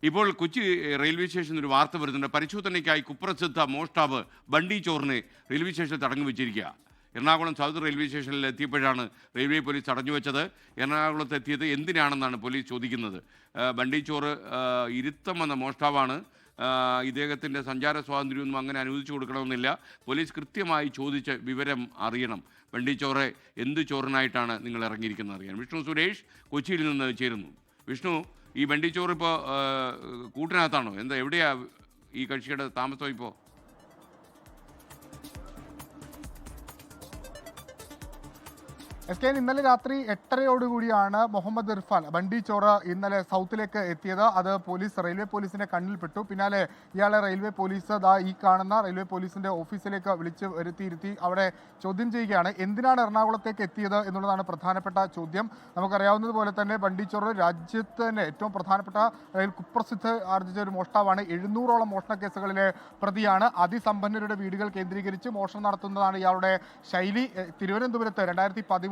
ഇപ്പോൾ കൊച്ചി റെയിൽവേ സ്റ്റേഷനിൽ ഒരു വാർത്ത വരുന്നുണ്ട്. പരിശോധനയ്ക്കായി കുപ്രസിദ്ധ മോഷ്ടാവ് ബണ്ടി ചോറിനെ റെയിൽവേ സ്റ്റേഷനിൽ തടഞ്ഞു വെച്ചിരിക്കുക. എറണാകുളം സൗത്ത് റെയിൽവേ സ്റ്റേഷനിൽ എത്തിയപ്പോഴാണ് റെയിൽവേ പോലീസ് തടഞ്ഞു വെച്ചത്. എറണാകുളത്ത് എത്തിയത് എന്തിനാണെന്നാണ് പോലീസ് ചോദിക്കുന്നത്. ബണ്ടി ചോറ് ഇരുത്തം വന്ന മോഷ്ടാവാണ്. ഇദ്ദേഹത്തിൻ്റെ സഞ്ചാര സ്വാതന്ത്ര്യമൊന്നും അങ്ങനെ അനുവദിച്ചു കൊടുക്കണമെന്നില്ല. പോലീസ് കൃത്യമായി ചോദിച്ച് വിവരം അറിയണം. ബണ്ടി ചോറ് എന്ത് ചോറിനായിട്ടാണ് നിങ്ങൾ ഇറങ്ങിയിരിക്കുന്നത് അറിയാൻ വിഷ്ണു സുരേഷ് കൊച്ചിയിൽ നിന്ന് ചേരുന്നു. വിഷ്ണു, ഈ ബണ്ടി ചോറ് ഇപ്പോൾ കൂട്ടിനകത്താണോ? എന്താ, എവിടെയാ ഈ കക്ഷിയുടെ താമസം ഇപ്പോൾ? ഇന്നലെ രാത്രി 8:30 മുഹമ്മദ് ഇർഫാൻ ബണ്ടി ചോറ് ഇന്നലെ സൗത്തിലേക്ക് എത്തിയത്. അത് റെയിൽവേ പോലീസിന്റെ കണ്ണിൽപ്പെട്ടു. പിന്നാലെ ഇയാളെ റെയിൽവേ പോലീസ് ഈ കാണുന്ന റെയിൽവേ പോലീസിന്റെ ഓഫീസിലേക്ക് വിളിച്ച് വരുത്തിയിരുത്തി അവിടെ ചോദ്യം ചെയ്യുകയാണ്. എന്തിനാണ് എറണാകുളത്തേക്ക് എത്തിയത് എന്നുള്ളതാണ് പ്രധാനപ്പെട്ട ചോദ്യം. നമുക്കറിയാവുന്നതുപോലെ തന്നെ ബണ്ടി ചോറ് രാജ്യത്ത് തന്നെ ഏറ്റവും പ്രധാനപ്പെട്ട കുപ്രസിദ്ധ ആർജിച്ച ഒരു മോഷ്ടാവാണ്. 700ഓളം മോഷണ കേസുകളിലെ പ്രതിയാണ്. അതിസമ്പന്നരുടെ വീടുകൾ കേന്ദ്രീകരിച്ച് മോഷണം നടത്തുന്നതാണ് ഇയാളുടെ ശൈലി. തിരുവനന്തപുരത്ത്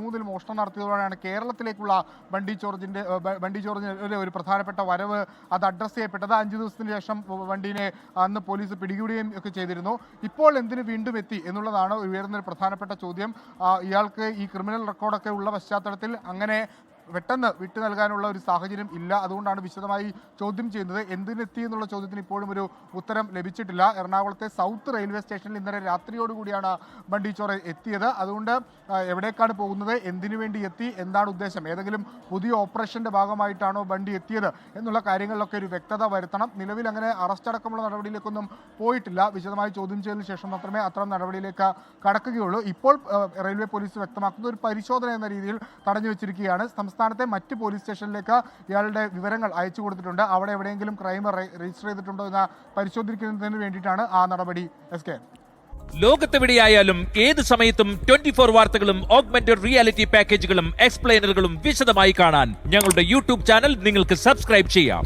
2013 മോഷണം നടത്തിയതോടെയാണ് കേരളത്തിലേക്കുള്ള ബണ്ടി ജോർജിന്റെ ഒരു പ്രധാനപ്പെട്ട വരവ് അത് അഡ്രസ് ചെയ്യപ്പെട്ടത്. 5 ദിവസത്തിന് ശേഷം ബണ്ടിനെ അന്ന് പോലീസ് പിടികൂടുകയും ഒക്കെ ചെയ്തിരുന്നു. ഇപ്പോൾ എന്തിന് വീണ്ടും എത്തി എന്നുള്ളതാണ് ഉയർന്നൊരു പ്രധാനപ്പെട്ട ചോദ്യം. ഇയാൾക്ക് ഈ ക്രിമിനൽ റെക്കോർഡൊക്കെ ഉള്ള പശ്ചാത്തലത്തിൽ അങ്ങനെ പെട്ടെന്ന് വിട്ടു നൽകാനുള്ള ഒരു സാഹചര്യം ഇല്ല. അതുകൊണ്ടാണ് വിശദമായി ചോദ്യം ചെയ്യുന്നത്. എന്തിനെത്തി എന്നുള്ള ചോദ്യത്തിന് ഇപ്പോഴും ഒരു ഉത്തരം ലഭിച്ചിട്ടില്ല. എറണാകുളത്തെ സൗത്ത് റെയിൽവേ സ്റ്റേഷനിൽ ഇന്നലെ രാത്രിയോടുകൂടിയാണ് ബണ്ടി ചോറ് എത്തിയത്. അതുകൊണ്ട് എവിടേക്കാണ് പോകുന്നത്, എന്തിനു വേണ്ടി എത്തി, എന്താണ് ഉദ്ദേശം, ഏതെങ്കിലും പുതിയ ഓപ്പറേഷന്റെ ഭാഗമായിട്ടാണോ ബണ്ടി എത്തിയത് എന്നുള്ള കാര്യങ്ങളിലൊക്കെ ഒരു വ്യക്തത വരുത്തണം. നിലവിൽ അങ്ങനെ അറസ്റ്റ് അടക്കമുള്ള നടപടിയിലേക്കൊന്നും പോയിട്ടില്ല. വിശദമായി ചോദ്യം ചെയ്തതിനു ശേഷം മാത്രമേ അത്തരം നടപടിയിലേക്ക് കടക്കുകയുള്ളൂ. ഇപ്പോൾ റെയിൽവേ പോലീസ് വ്യക്തമാക്കുന്ന ഒരു പരിശോധന എന്ന രീതിയിൽ തടഞ്ഞു വെച്ചിരിക്കുകയാണ്. സംസ്ഥാനത്തെ മറ്റ് പോലീസ് സ്റ്റേഷനിലേക്ക് ഇയാളുടെ വിവരങ്ങൾ അയച്ചു കൊടുത്തിട്ടുണ്ട്. അവിടെ എവിടെയെങ്കിലും ക്രൈം രജിസ്റ്റർ ചെയ്തിട്ടുണ്ടോ എന്ന് പരിശോധിക്കുന്നതിന് വേണ്ടിയിട്ടാണ് ആ നടപടി. ലോകത്തെവിടെയായാലും ഏത് സമയത്തും 24 വാർത്തകളും ഓഗ്മെന്റഡ് റിയാലിറ്റി പാക്കേജുകളും എക്സ്പ്ലെയിനറുകളും വിശദമായി കാണാൻ ഞങ്ങളുടെ യൂട്യൂബ് ചാനൽ നിങ്ങൾക്ക് സബ്സ്ക്രൈബ് ചെയ്യാം.